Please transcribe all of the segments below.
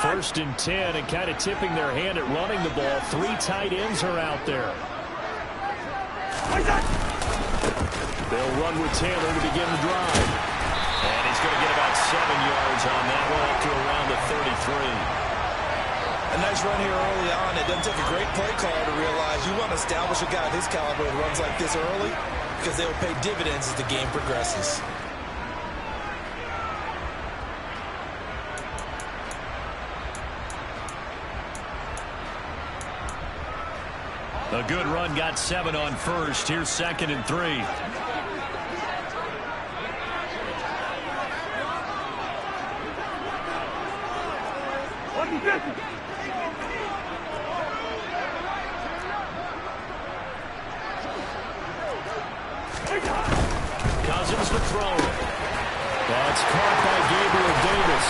First and 10, and kind of tipping their hand at running the ball. 3 tight ends are out there. They'll run with Taylor to begin the drive. And he's going to get about 7 yards on that one, up to around the 33. A nice run here early on. It doesn't take a great play caller to realize you want to establish a guy of his caliber who runs like this early, because they will pay dividends as the game progresses. A good run, got 7 on first. Here's 2nd and 3. Cousins to throw. That's caught by Gabriel Davis.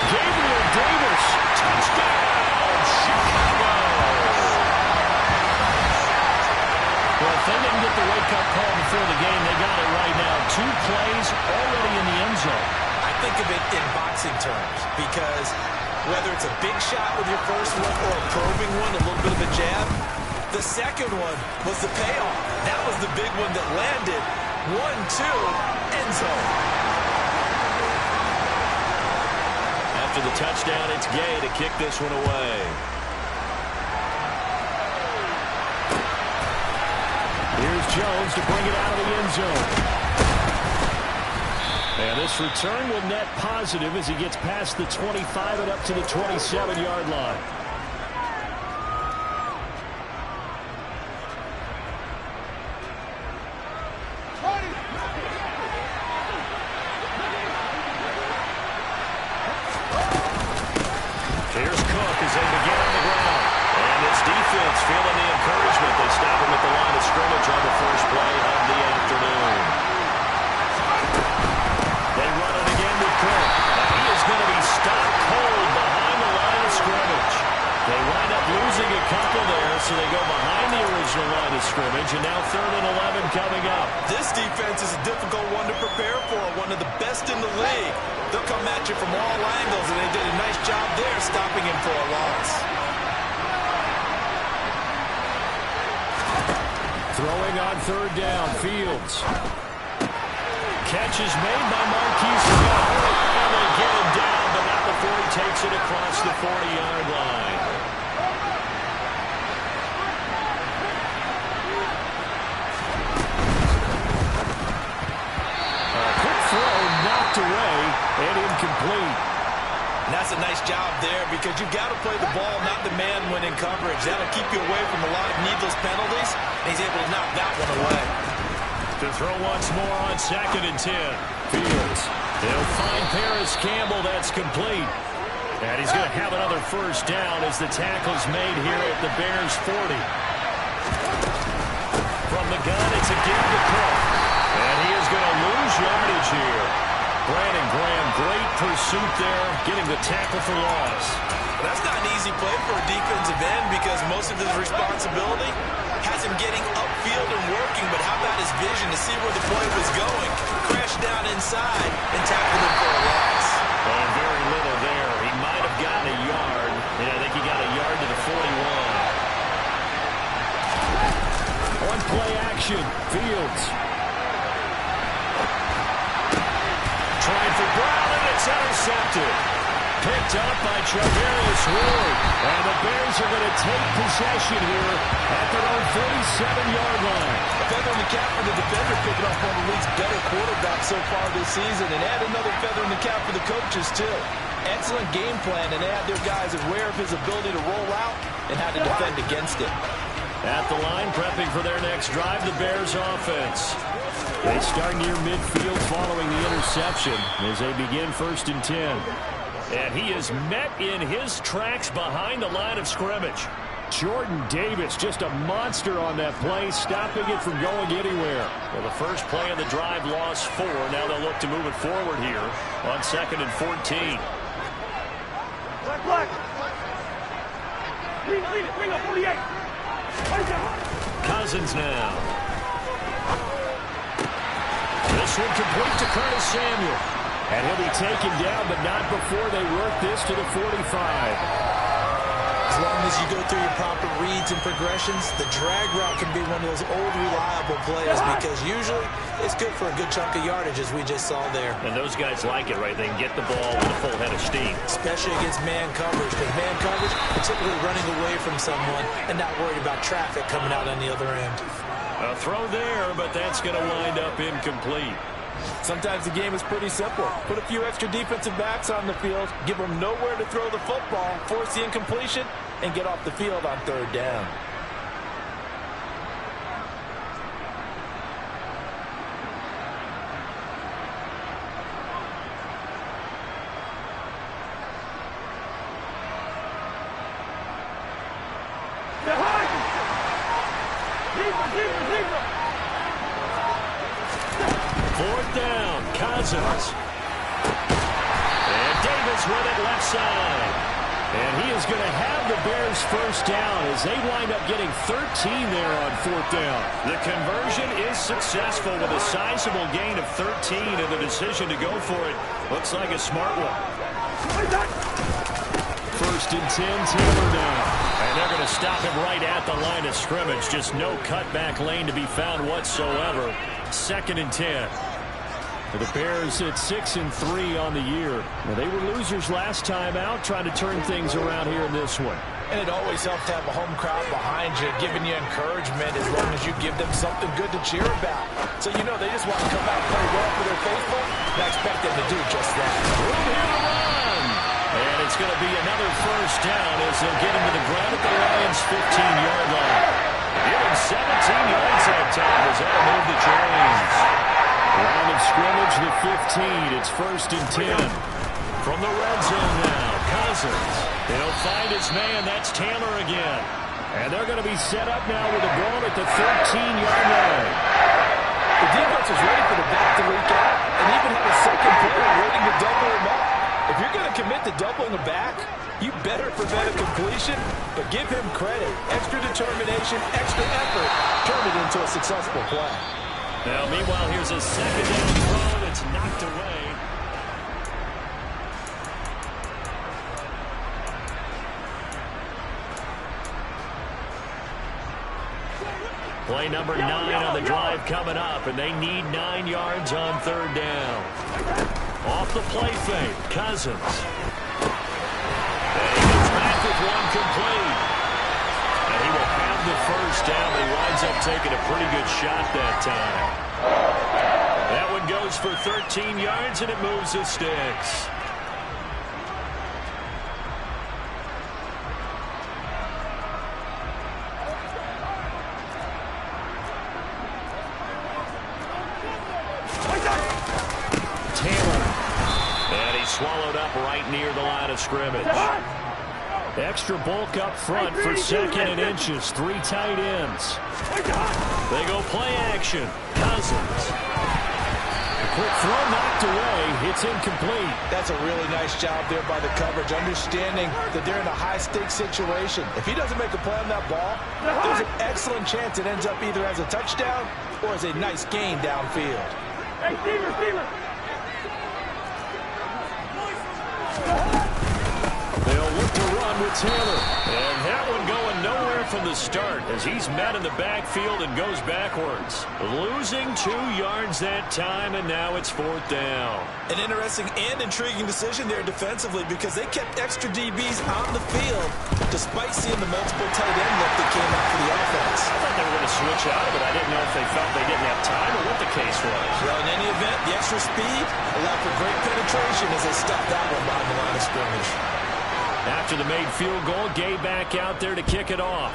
Gabriel Davis, touchdown, Chicago. Well, if they didn't get the wake-up call before the game, they got it right now. 2 plays already in the end zone. I think of it in boxing terms, because whether it's a big shot with your first one or a probing one, a little bit of a jab, the second one was the payoff. That was the big one that landed. 1-2, end zone. After the touchdown, it's Gay to kick this one away. Here's Jones to bring it out of the end zone. And this return will net positive as he gets past the 25 and up to the 27-yard line. Here's Cook as they begin on the ground. And this defense feeling the encouragement. They stop him at the line of scrimmage on the first play of the afternoon. They run it again with Cook. And he is going to be stopped cold behind the line of scrimmage. They wind up losing a couple there, so they go behind the original line of scrimmage, and now 3rd and 11 coming up. This defense is a difficult one to prepare for, one of the best in the league. They'll come at you from all angles, and they did a nice job there stopping him for a loss. Throwing on 3rd down, Fields. Catch is made by Marquise Scott, and they get him down, but not before he takes it across the 40-yard line. A quick throw knocked away and incomplete. And that's a nice job there, because you've got to play the ball, not the man when in coverage. That'll keep you away from a lot of needless penalties, and he's able to knock that one away. To throw once more on 2nd and 10. Fields. They'll find Paris Campbell. That's complete. And he's going to have another first down as the tackle's made here at the Bears 40. From the gun, it's again to Cook. And he is going to lose yardage here. Brandon Graham, great pursuit there, getting the tackle for loss. Well, that's not an easy play for a defensive end, because most of his responsibility has him getting upfield and working, but how about his vision to see where the play was going, crash down inside, and tackle him for a loss. Well, very little there. He might have gotten a yard. Yeah, I think he got a yard to the 41. On play action, Fields. Trying for Brown, and it's intercepted. Picked up by Charvarius Ward. And the Bears are going to take possession here at their own 47-yard line. A feather in the cap for the defender, picking up one of the league's better quarterbacks so far this season, and add another feather in the cap for the coaches, too. Excellent game plan, and they had their guys aware of his ability to roll out and how to defend against it. At the line, prepping for their next drive, the Bears offense. They start near midfield following the interception as they begin 1st and 10. And he is met in his tracks behind the line of scrimmage. Jordan Davis, just a monster on that play, stopping it from going anywhere. Well, the first play of the drive lost 4. Now they'll look to move it forward here on 2nd and 14. Black. Bring up 48. Cousins now. This one complete to Curtis Samuel. And he'll be taken down, but not before they work this to the 45. As long as you go through your proper reads and progressions, the drag route can be one of those old reliable plays because usually it's good for a good chunk of yardage, as we just saw there. And those guys like it, right? They can get the ball with a full head of steam. Especially against man coverage, because man coverage, particularly running away from someone and not worried about traffic coming out on the other end. A throw there, but that's going to wind up incomplete. Sometimes the game is pretty simple. Put a few extra defensive backs on the field, give them nowhere to throw the football, force the incompletion, and get off the field on third down. Fourth down, Cousins. And Davis with it left side. And he is going to have the Bears first down as they wind up getting 13 there on fourth down. The conversion is successful with a sizable gain of 13, and the decision to go for it looks like a smart one. First and 10, Taylor now. And they're going to stop him right at the line of scrimmage. Just no cutback lane to be found whatsoever. Second and 10. The Bears at 6-3 on the year. Now, they were losers last time out, trying to turn things around here in this one. And it always helps to have a home crowd behind you, giving you encouragement as long as you give them something good to cheer about. So you know they just want to come out and play well for their faithful, and I expect them to do just that. Room here to run. And it's going to be another first down as they'll get him to the ground at the Lions' 15-yard line. Give him 17 yards that time as they'll move the chains. Line of scrimmage, the 15. It's first and 10. From the red zone now, Cousins. He'll find his man. That's Taylor again. And they're going to be set up now with the ball at the 13-yard line. The defense was ready for the back to leak out and even had a second player waiting to double him up. If you're going to commit to doubling a back, you better prevent a completion, but give him credit. Extra determination, extra effort, turn it into a successful play. Now, meanwhile, here's a second down throw that's knocked away. Play number 9 on the drive coming up, and they need 9 yards on third down. Off the play fake, Cousins. And he gets back with one complete. And he will have the first down, but he winds up taking a pretty good shot that time. That one goes for 13 yards, and it moves the sticks. Taylor. And he's swallowed up right near the line of scrimmage. Extra bulk up front for second and inches. 3 tight ends. They go play action. Cousins. A quick throw knocked away. It's incomplete. That's a really nice job there by the coverage, understanding that they're in a high-stakes situation. If he doesn't make a play on that ball, there's an excellent chance it ends up either as a touchdown or as a nice gain downfield. Hey, Steven! They'll look to run with Taylor. And that one going nowhere from the start as he's met in the backfield and goes backwards. Losing 2 yards that time, and now it's fourth down. An interesting and intriguing decision there defensively because they kept extra DBs on the field despite seeing the multiple tight end look that came out for the offense. I thought they were going to switch out of it. I didn't know if they felt they didn't have time or what the case was. Well, in any event, the extra speed allowed for great penetration as they stuffed that one behind the line of scrimmage. After the made field goal, Gay back out there to kick it off.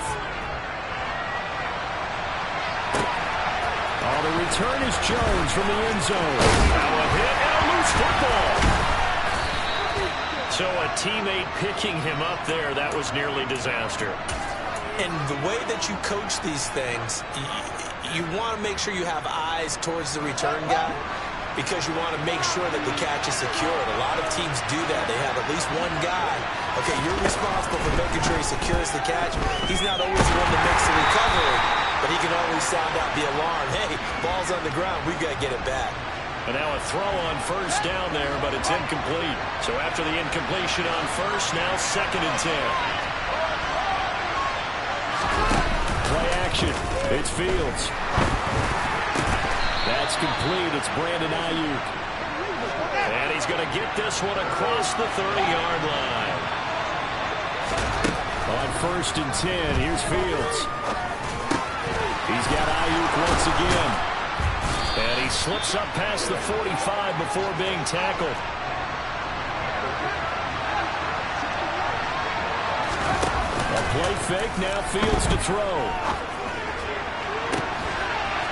Oh, the return is Jones from the end zone. Now a hit and a loose football. So a teammate picking him up there, that was nearly disaster. And the way that you coach these things, you want to make sure you have eyes towards the return guy because you want to make sure that the catch is secured. A lot of teams do that. They have at least one guy. Okay, you're responsible for making sure he secures the catch. He's not always the one that makes the recovery, but he can always sound out the alarm. Hey, ball's on the ground. We've got to get it back. And now a throw on first down there, but it's incomplete. So after the incompletion on first, now 2nd and 10. Play action. It's Fields. That's complete. It's Brandon Ayuk. And he's going to get this one across the 30-yard line. On 1st and 10, here's Fields. He's got Ayuk once again. And he slips up past the 45 before being tackled. A play fake, now Fields to throw.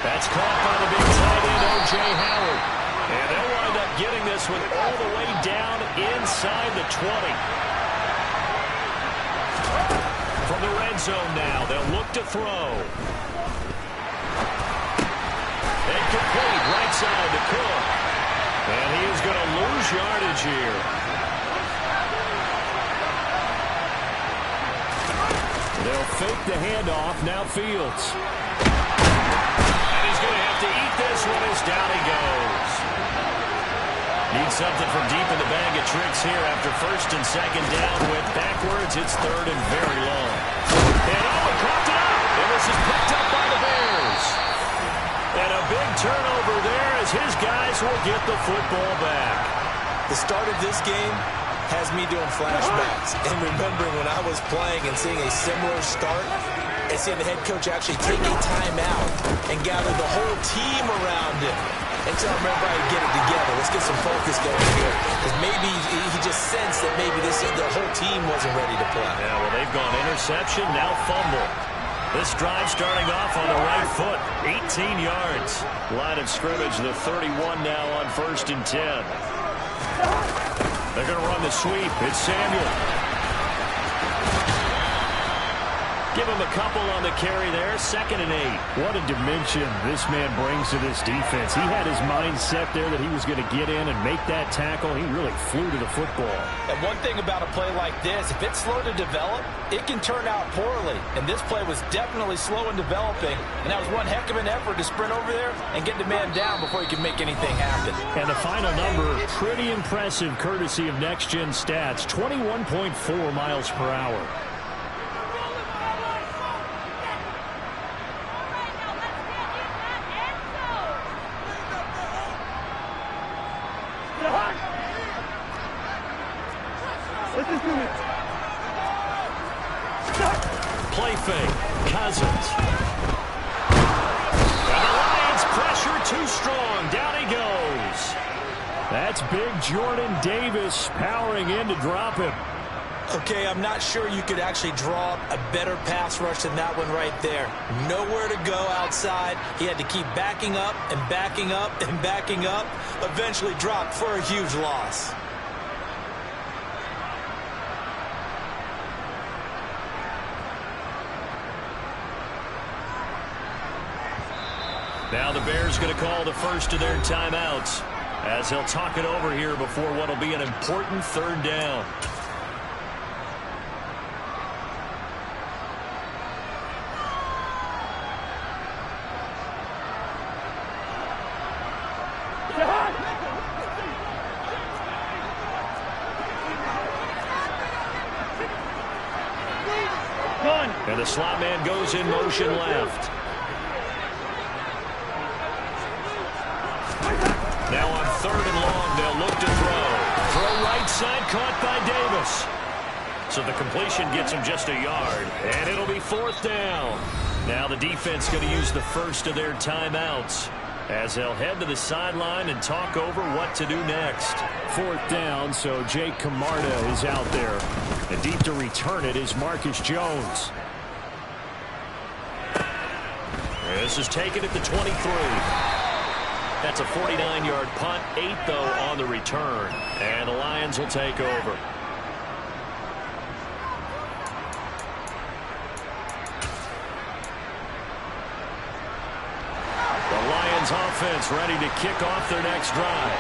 That's caught by the big tight end, O.J. Howard. And they'll wind up getting this one all the way down inside the 20. From the red zone now, they'll look to throw. Incomplete, right side to Cook. And he is going to lose yardage here. They'll fake the handoff, now Fields. And he's going to have to eat this one as down he goes. Needs something from deep in the bag of tricks here after 1st and 2nd down with backwards. It's 3rd and very long. And he caught it up. And this is picked up by the Bears. And a big turnover there as his guys will get the football back. The start of this game has me doing flashbacks and remembering when I was playing and seeing a similar start and seeing the head coach actually take a timeout and gather the whole team around him and tell everybody to get it together. Let's get some focus going here. Because maybe he just sensed that maybe the whole team wasn't ready to play. Yeah, well, they've gone interception, now fumble. This drive starting off on the right foot, 18 yards. Line of scrimmage, the 31 now on 1st and 10. They're going to run the sweep. It's Samuel. Give him a couple on the carry there. 2nd and 8. What a dimension this man brings to this defense. He had his mind set there that he was going to get in and make that tackle. He really flew to the football. And one thing about a play like this, if it's slow to develop, it can turn out poorly. And this play was definitely slow in developing. And that was one heck of an effort to sprint over there and get the man down before he could make anything happen. And the final number, pretty impressive courtesy of Next Gen Stats, 21.4 miles per hour. Play fake, Cousins. And the Lions pressure too strong. Down he goes. That's big Jordan Davis powering in to drop him. Okay, I'm not sure you could actually draw a better pass rush than that one right there. Nowhere to go outside. He had to keep backing up and backing up and backing up. Eventually dropped for a huge loss. Now the Bears going to call the first of their timeouts as they'll talk it over here before what will be an important 3rd down. And the slot man goes in motion left. Now on 3rd and long, they'll look to throw. Throw right side, caught by Davis. So the completion gets him just a yard, and it'll be 4th down. Now the defense going to use the first of their timeouts as they'll head to the sideline and talk over what to do next. 4th down, so Jake Camarda is out there. And deep to return it is Marcus Jones. This is taken at the 23. That's a 49-yard punt, 8 though on the return. And the Lions will take over. The Lions offense ready to kick off their next drive.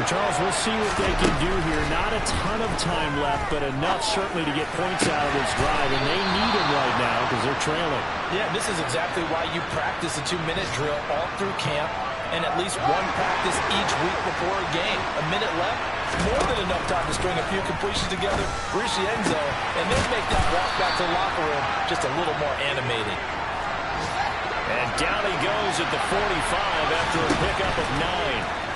Charles, we'll see what they can do here. Not a ton of time left, but enough certainly to get points out of this drive, and they need them right now because they're trailing. Yeah, this is exactly why you practice a 2-minute drill all through camp. and at least one practice each week before a game. A minute left, more than enough time to string a few completions together, reach the end zone, and then make that walk back to the locker room just a little more animated. And down he goes at the 45 after a pickup of 9.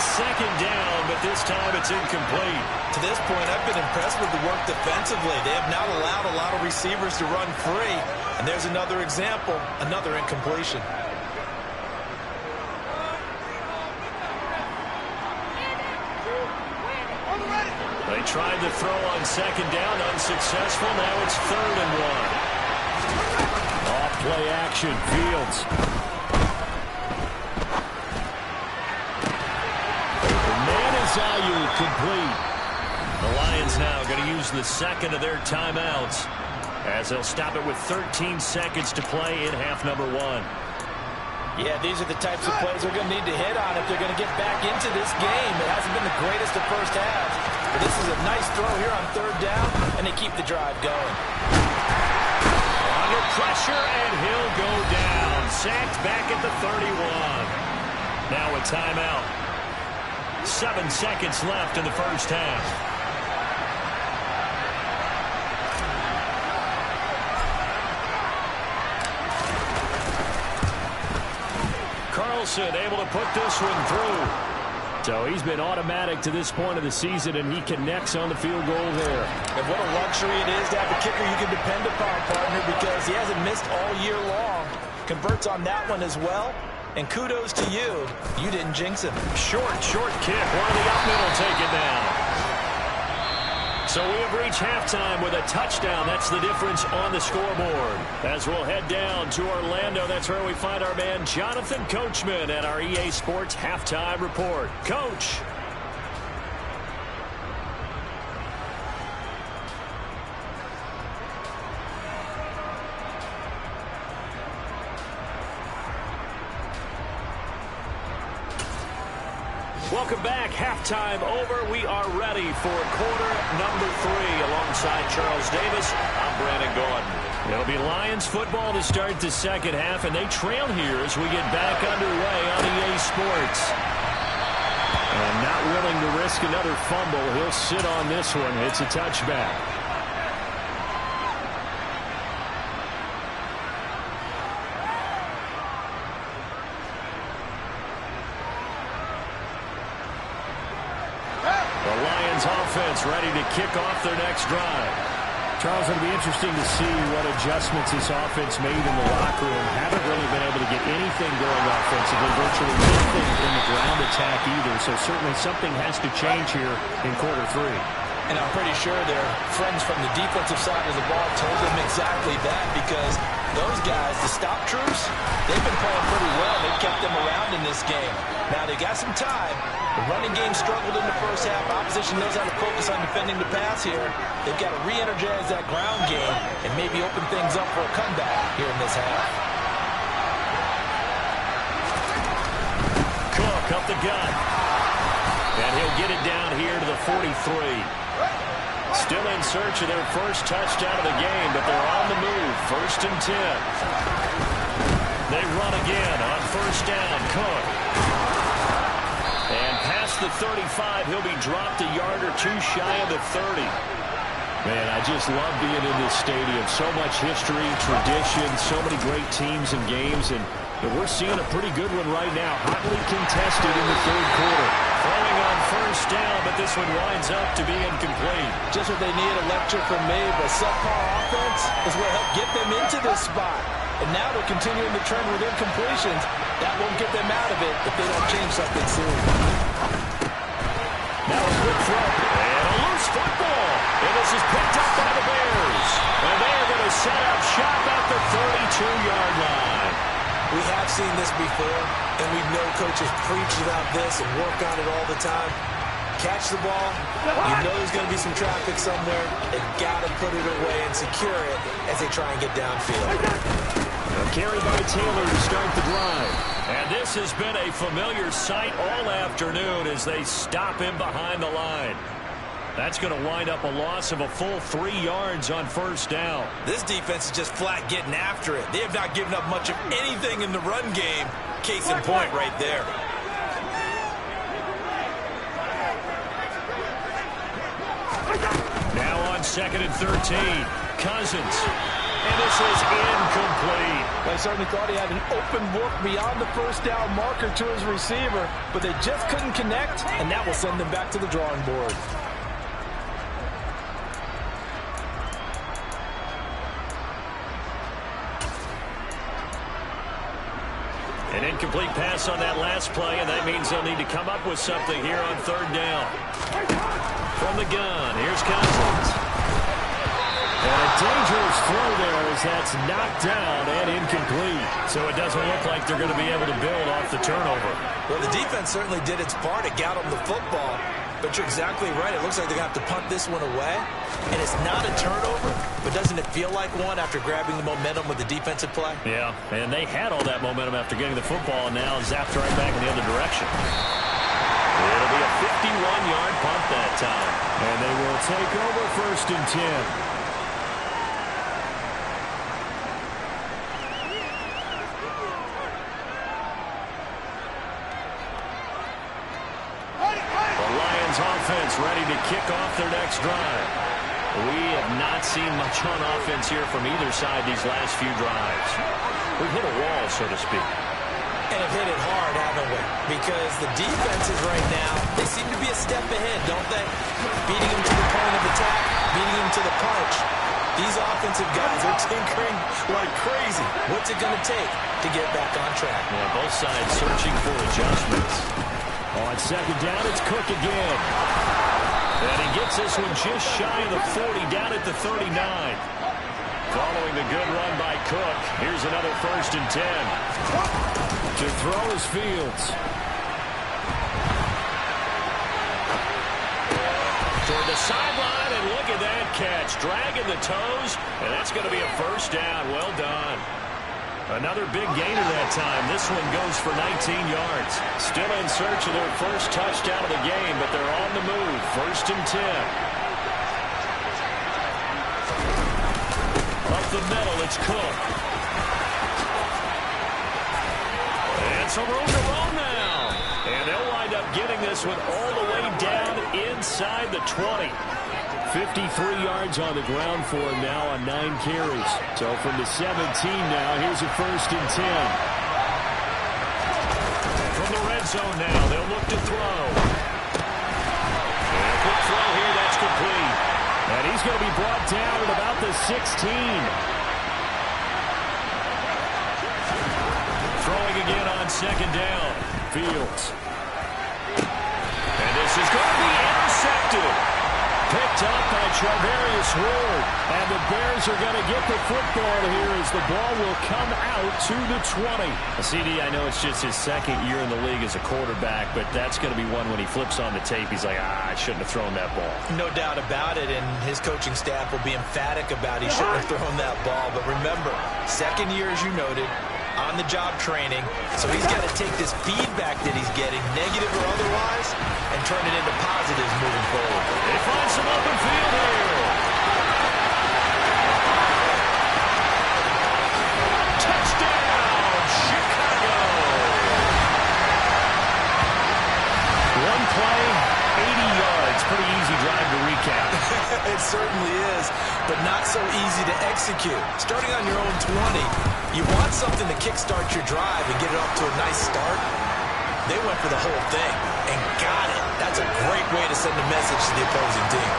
Second down, but this time it's incomplete. To this point, I've been impressed with the work defensively. They have not allowed a lot of receivers to run free. And there's another example, another incompletion. They tried to throw on second down, unsuccessful. Now it's 3rd and 1. Off play action, Fields. Ayuk complete. The Lions now going to use the second of their timeouts as they'll stop it with 13 seconds to play in half number 1. Yeah, these are the types of plays they're going to need to hit on if they're going to get back into this game. It hasn't been the greatest of first halves, but this is a nice throw here on 3rd down, and they keep the drive going. Under pressure, and he'll go down. Sacked back at the 31. Now a timeout. 7 seconds left in the first half. Carlson able to put this one through. So he's been automatic to this point of the season, and he connects on the field goal there. And what a luxury it is to have a kicker you can depend upon, partner, because he hasn't missed all year long. Converts on that one as well. And kudos to you. You didn't jinx him. Short kick. One of the up middle take it down. So we have reached halftime with a touchdown. That's the difference on the scoreboard. As we'll head down to Orlando, that's where we find our man Jonathan Coachman at our EA Sports Halftime Report. Coach. Welcome back. Halftime over. We are ready for quarter number 3. Alongside Charles Davis, I'm Brandon Gordon. It'll be Lions football to start the second half, and they trail here as we get back underway on EA Sports. And not willing to risk another fumble. He'll sit on this one. It's a touchback. Offense ready to kick off their next drive. Charles, it'll be interesting to see what adjustments this offense made in the locker room. Haven't really been able to get anything going offensively, virtually nothing in the ground attack either. So certainly something has to change here in quarter 3. And I'm pretty sure their friends from the defensive side of the ball told them exactly that, because those guys, the stop troops, they've been playing pretty well. They've kept them around in this game. Now they got some time. The running game struggled in the first half. Opposition knows how to focus on defending the pass here. They've got to re-energize that ground game and maybe open things up for a comeback here in this half. Cook up the gut. And he'll get it down here to the 43. Still in search of their first touchdown of the game, but they're on the move. 1st and 10. They run again on 1st down. Cook. And past the 35, he'll be dropped a yard or 2 shy of the 30. Man, I just love being in this stadium. So much history, tradition, so many great teams and games, and we're seeing a pretty good one right now. Hotly contested in the 3rd quarter. Throwing on 1st down, but this one winds up to be incomplete. Just what they need, a lecture from me, but subpar offense is what helped get them into this spot. And now they're continuing the trend with incompletions. That won't get them out of it if they don't change something soon. Now a quick throw. And a loose football. And this is picked up by the Bears. And they're going to set up shop at the 32-yard line. We have seen this before, and we know coaches preach about this and work on it all the time. Catch the ball. You know there's going to be some traffic somewhere. They've got to put it away and secure it as they try and get downfield. A carry by Taylor to start the drive. And this has been a familiar sight all afternoon as they stop him behind the line. That's going to wind up a loss of a full 3 yards on first down. This defense is just flat getting after it. They have not given up much of anything in the run game. Case in point right there. Now on 2nd and 13. Cousins. And this is incomplete. They certainly thought he had an open look beyond the first down marker to his receiver, but they just couldn't connect, and that will send them back to the drawing board. An incomplete pass on that last play, and that means they'll need to come up with something here on 3rd down. From the gun, here's Cousins. And a dangerous throw there as that's knocked down and incomplete. So it doesn't look like they're going to be able to build off the turnover. Well, the defense certainly did its part. It got them the football. But you're exactly right. It looks like they're going to have to punt this one away. And it's not a turnover, but doesn't it feel like one after grabbing the momentum with the defensive play? Yeah, and they had all that momentum after getting the football, and now zapped right back in the other direction. It'll be a 51-yard punt that time. And they will take over 1st and 10. Offense ready to kick off their next drive. We have not seen much on offense here from either side these last few drives. We've hit a wall, so to speak. And have hit it hard, haven't we? Because the defenses right now, they seem to be a step ahead, don't they? Beating them to the point of attack, beating them to the punch. These offensive guys are tinkering like crazy. What's it going to take to get back on track? Yeah, both sides searching for adjustments. On 2nd down, it's Cook again. And he gets this one just shy of the 40, down at the 39. Following the good run by Cook, here's another 1st and 10. To throw is Fields. Toward the sideline, and look at that catch. Dragging the toes, and that's going to be a 1st down. Well done. Another big gainer that time. This one goes for 19 yards. Still in search of their first touchdown of the game, but they're on the move. 1st and 10. Up the middle, it's Cook. And some room to roll now. And they'll wind up getting this one all the way down inside the 20. 53 yards on the ground for him now on 9 carries. So from the 17 now, here's a 1st and 10. From the red zone now, they'll look to throw. And a quick throw here, that's complete. And he's going to be brought down at about the 16. Throwing again on 2nd down. Fields. And this is going to be intercepted. Picked up by Charvarius Ward. And the Bears are going to get the football here as the ball will come out to the 20. CD, I know it's just his 2nd year in the league as a quarterback, but that's going to be one when he flips on the tape, he's like, I shouldn't have thrown that ball. No doubt about it, and his coaching staff will be emphatic about he shouldn't have thrown that ball. But remember, 2nd year, as you noted, on-the-job training, so he's got to take this feedback that he's getting, negative or otherwise, and turn it into positives moving forward. They find some open field here. Touchdown, Chicago. One play, 80 yards. Pretty easy drive to recap. It certainly is, but not so easy to execute. Starting on your own 20, you want something to kickstart your drive and get it off to a nice start. They went for the whole thing and got it. That's a great way to send a message to the opposing team.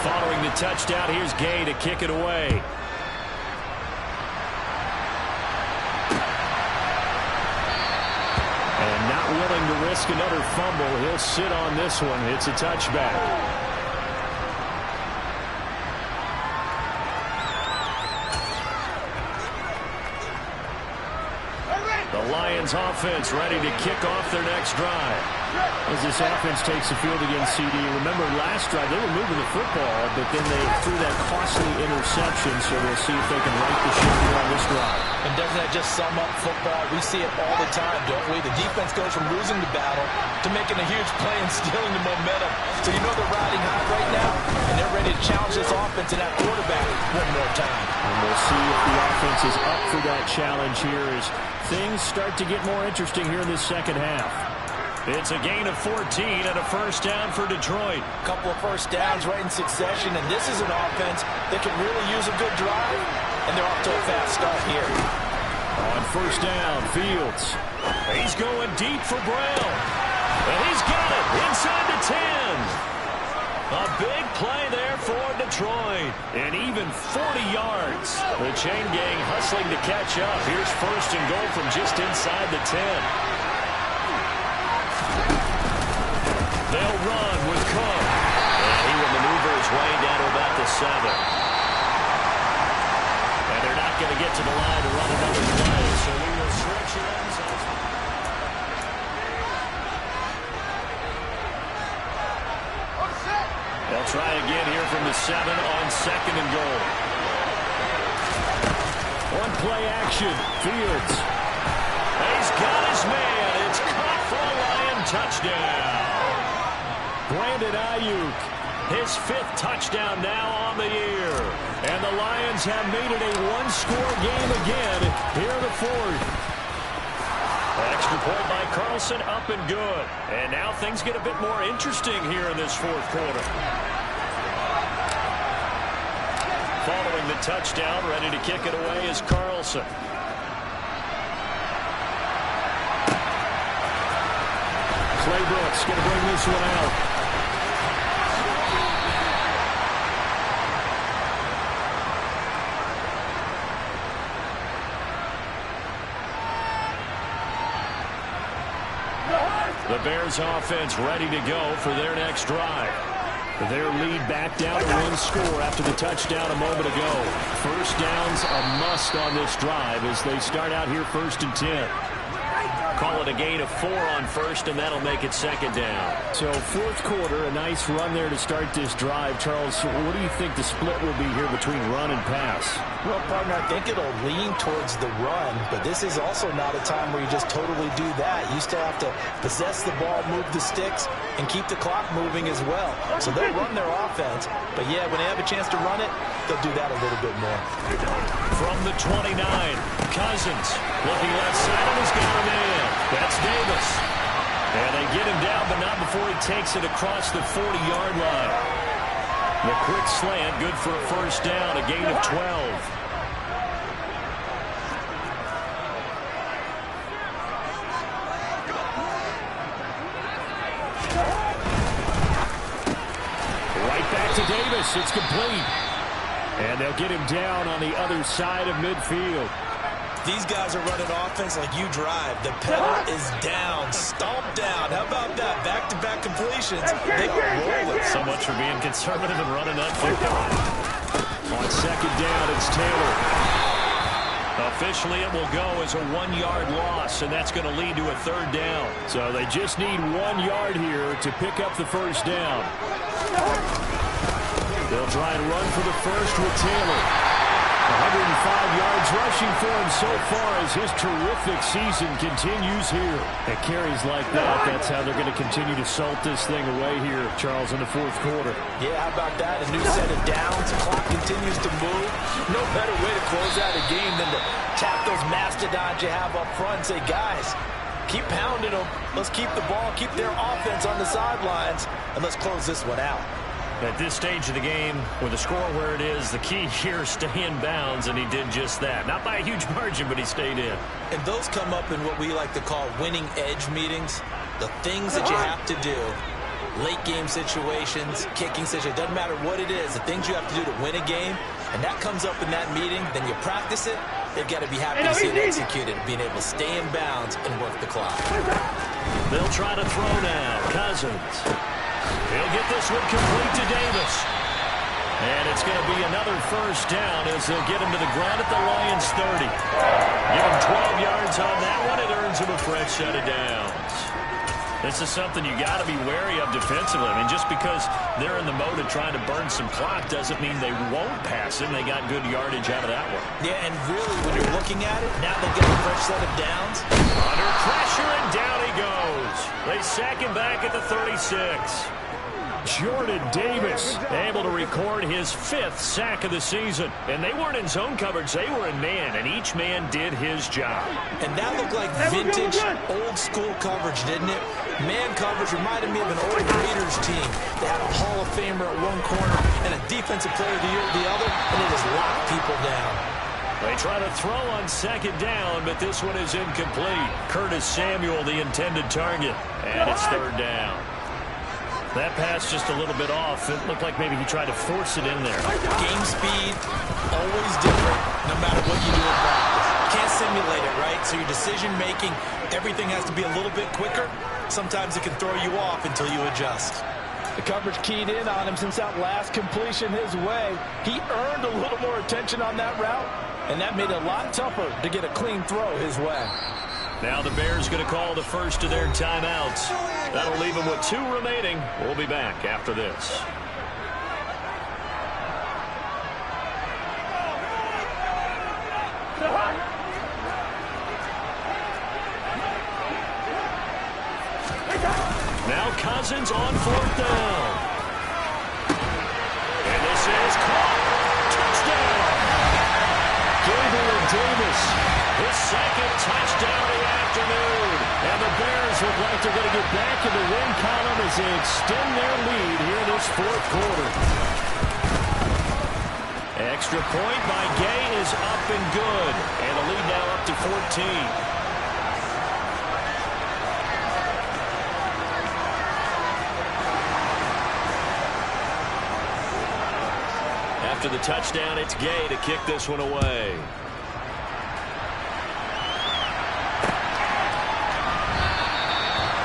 Following the touchdown, here's Gay to kick it away. And not willing to risk another fumble, he'll sit on this one. It's a touchback. The Lions offense ready to kick off their next drive. As this offense takes the field against CD, remember last drive they were moving the football, but then they threw that costly interception, so we'll see if they can right the ship here on this drive. And doesn't that just sum up football? We see it all the time, don't we? The defense goes from losing the battle to making a huge play and stealing the momentum. So you know they're riding high right now, and they're ready to challenge this offense and that quarterback one more time. And we'll see if the offense is up for that challenge here as things start to get more interesting here in this second half. It's a gain of 14 and a first down for Detroit. A couple of first downs right in succession, and this is an offense that can really use a good drive, and they're off to a fast start here. On first down, Fields. He's going deep for Brown. And he's got it inside the 10. A big play there for Detroit. And even 40 yards. The chain gang hustling to catch up. Here's first and goal from just inside the 10. They'll run with Cook. And he will maneuver his way down to about the 7. And they're not going to get to the line to run another play. So we will switch it ends. They'll try again here from the 7 on second and goal. One play action. Fields. He's got his man. It's caught for a Lion touchdown. Brandon Ayuk, his 5th touchdown now on the year. And the Lions have made it a one-score game again here in the 4th. Extra point by Carlson, up and good. And now things get a bit more interesting here in this 4th quarter. Following the touchdown, ready to kick it away is Carlson. Clay Brooks going to bring this one out. The Bears offense ready to go for their next drive. Their lead back down to 1 score after the touchdown a moment ago. First down's a must on this drive as they start out here 1st and 10. Call it a gain of 4 on first, and that'll make it second down. So 4th quarter, a nice run there to start this drive. Charles, what do you think the split will be here between run and pass? Well, partner, I think it'll lean towards the run, but this is also not a time where you just totally do that. You still have to possess the ball, move the sticks, and keep the clock moving as well. So they'll run their offense, but yeah, when they have a chance to run it, they'll do that a little bit more. From the 29, Cousins looking left side, and he's got him in. That's Davis. And they get him down, but not before he takes it across the 40-yard line. The quick slant, good for a first down, a gain of 12. Right back to Davis. It's complete. And they'll get him down on the other side of midfield. These guys are running offense like you drive. The pedal is down, stomped down. How about that? Back-to-back completions. They are rolling. So much for being conservative and running that football. On second down, it's Taylor. Officially, it will go as a 1-yard loss, and that's going to lead to a 3rd down. So they just need 1 yard here to pick up the first down. They'll try and run for the first with Taylor. 105 yards rushing for him so far as his terrific season continues here. At carries like that, that's how they're going to continue to salt this thing away here, Charles, in the 4th quarter. Yeah, how about that? A new set of downs. The clock continues to move. No better way to close out a game than to tap those mastodons you have up front and say, guys, keep pounding them. Let's keep the ball, keep their offense on the sidelines, and let's close this one out. At this stage of the game, with the score where it is, the key here is stay in bounds, and he did just that. Not by a huge margin, but he stayed in. And those come up in what we like to call winning edge meetings. The things that you have to do, late game situations, kicking situations, doesn't matter what it is, the things you have to do to win a game, and that comes up in that meeting, then you practice it, they've got to be happy to see it executed, being able to stay in bounds and work the clock. They'll try to throw now. Cousins. He'll get this one complete to Davis. And it's going to be another first down as they'll get him to the ground at the Lions' 30. Give him 12 yards on that one. It earns him a fresh set of downs. This is something you got to be wary of defensively. I mean, just because they're in the mode of trying to burn some clock doesn't mean they won't pass it. They got good yardage out of that one. Yeah, and really, when you're looking at it, now they get a fresh set of downs. Under pressure, and down he goes. They sack him back at the 36. Jordan Davis able to record his 5th sack of the season. And they weren't in zone coverage. They were in man, and each man did his job. And that looked like vintage, old-school coverage, didn't it? Man coverage reminded me of an old Raiders team. They had a Hall of Famer at one corner and a Defensive Player of the Year at the other, and it just locked people down. They try to throw on 2nd down, but this one is incomplete. Curtis Samuel, the intended target, and it's 3rd down. That pass just a little bit off. It looked like maybe he tried to force it in there. Game speed, always different, no matter what you do in practice. Can't simulate it, right? So your decision-making, everything has to be a little bit quicker. Sometimes it can throw you off until you adjust. The coverage keyed in on him since that last completion his way. He earned a little more attention on that route, and that made it a lot tougher to get a clean throw his way. Now the Bears going to call the first of their timeouts. That'll leave them with 2 remaining. We'll be back after this. Now Cousins on 4th down. And this is caught. Touchdown. Gabriel Davis, his 2nd touchdown of the afternoon. And the Bears look like they're going to get back in the win column as they extend their lead here in this 4th quarter. Extra point by Gay is up and good. And the lead now up to 14. After the touchdown, it's Gay to kick this one away.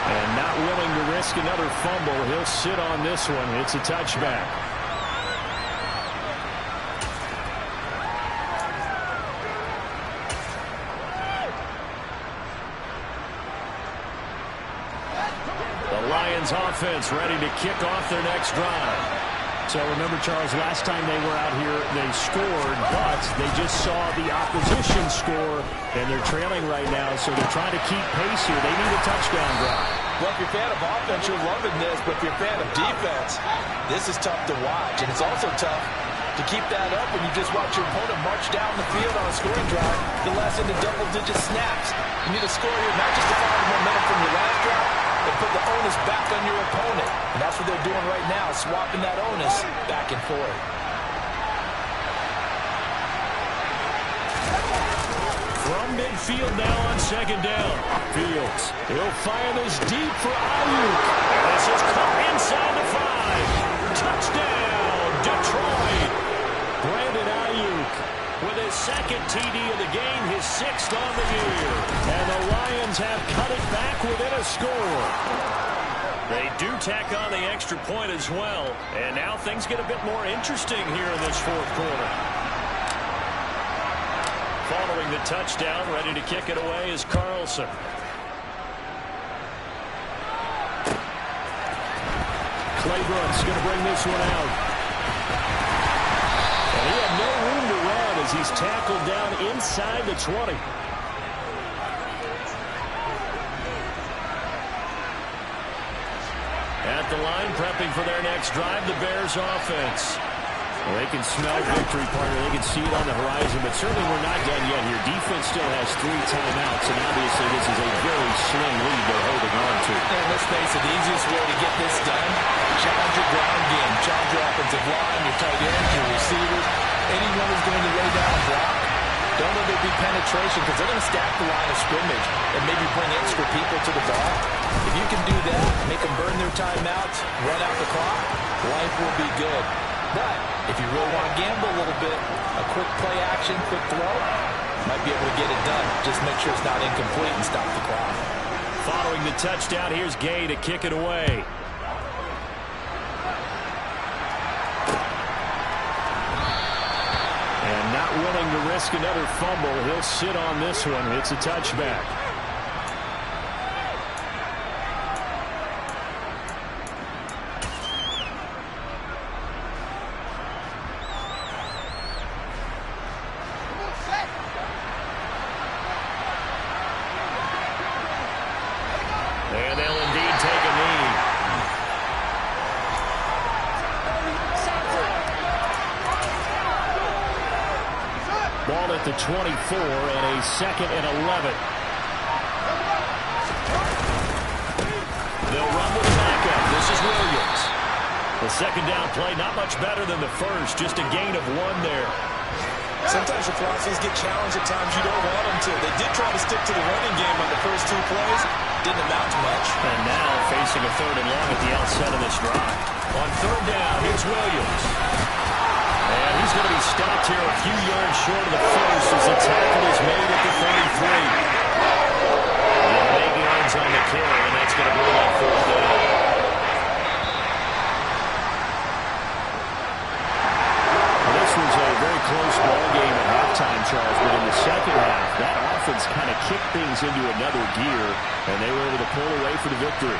And not willing to risk another fumble, he'll sit on this one. It's a touchback. The Lions offense ready to kick off their next drive. So remember, Charles, last time they were out here, they scored, but they just saw the opposition score, and they're trailing right now, so they're trying to keep pace here. They need a touchdown drive. Well, if you're a fan of offense, you're loving this, but if you're a fan of defense, this is tough to watch, and it's also tough to keep that up when you just watch your opponent march down the field on a scoring drive, the last into double-digit snaps. You need to score here, not just to follow the momentum from your last drive, but put the onus back on your opponent. And that's what they're doing right now, swapping that onus back and forth. From midfield now on 2nd down. Fields, he'll fire this deep for Ayuk. And this is caught inside the 5. Touchdown, Detroit. Brandon Ayuk with his 2nd TD of the game, his 6th on the year. And the Lions have cut it back within a score. They do tack on the extra point as well. And now things get a bit more interesting here in this 4th quarter. Following the touchdown, ready to kick it away is Carlson. Clay Brooks going to bring this one out. And he had no room to run as he's tackled down inside the 20. At the line, prepping for their next drive, the Bears offense. Well, they can smell victory, partner. They can see it on the horizon, but certainly we're not done yet here. Defense still has 3 timeouts, and obviously this is a very slim lead they're holding on to. And let's face it, the easiest way to get this done, challenge your ground game, challenge your offensive line, your tight ends, your receivers, anyone who's going to lay down and block. Don't let there be penetration, because they're going to stack the line of scrimmage and maybe bring extra people to the ball. If you can do that, make them burn their timeouts, run out the clock, life will be good. But if you really want to gamble a little bit, a quick play action, quick throw, might be able to get it done. Just make sure it's not incomplete and stop the clock. Following the touchdown, here's Gay to kick it away. And not willing to risk another fumble, he'll sit on this one. It's a touchback. at the 24 and a 2nd and 11. They'll run with the backup. This is Williams. The second down play, not much better than the first, just a gain of 1 there. Sometimes your philosophies get challenged at times you don't want them to. They did try to stick to the running game on the first 2 plays. Didn't amount to much. And now facing a 3rd and long at the outset of this drive. On 3rd down, here's Williams. And he's going to be stopped here a few yards short of the first as the tackle is made at the 33. And 8 yards on the carry, and that's going to bring up 4th down. This was a very close ball game at halftime, Charles, but in the second half, that offense kind of kicked things into another gear, and they were able to pull away for the victory.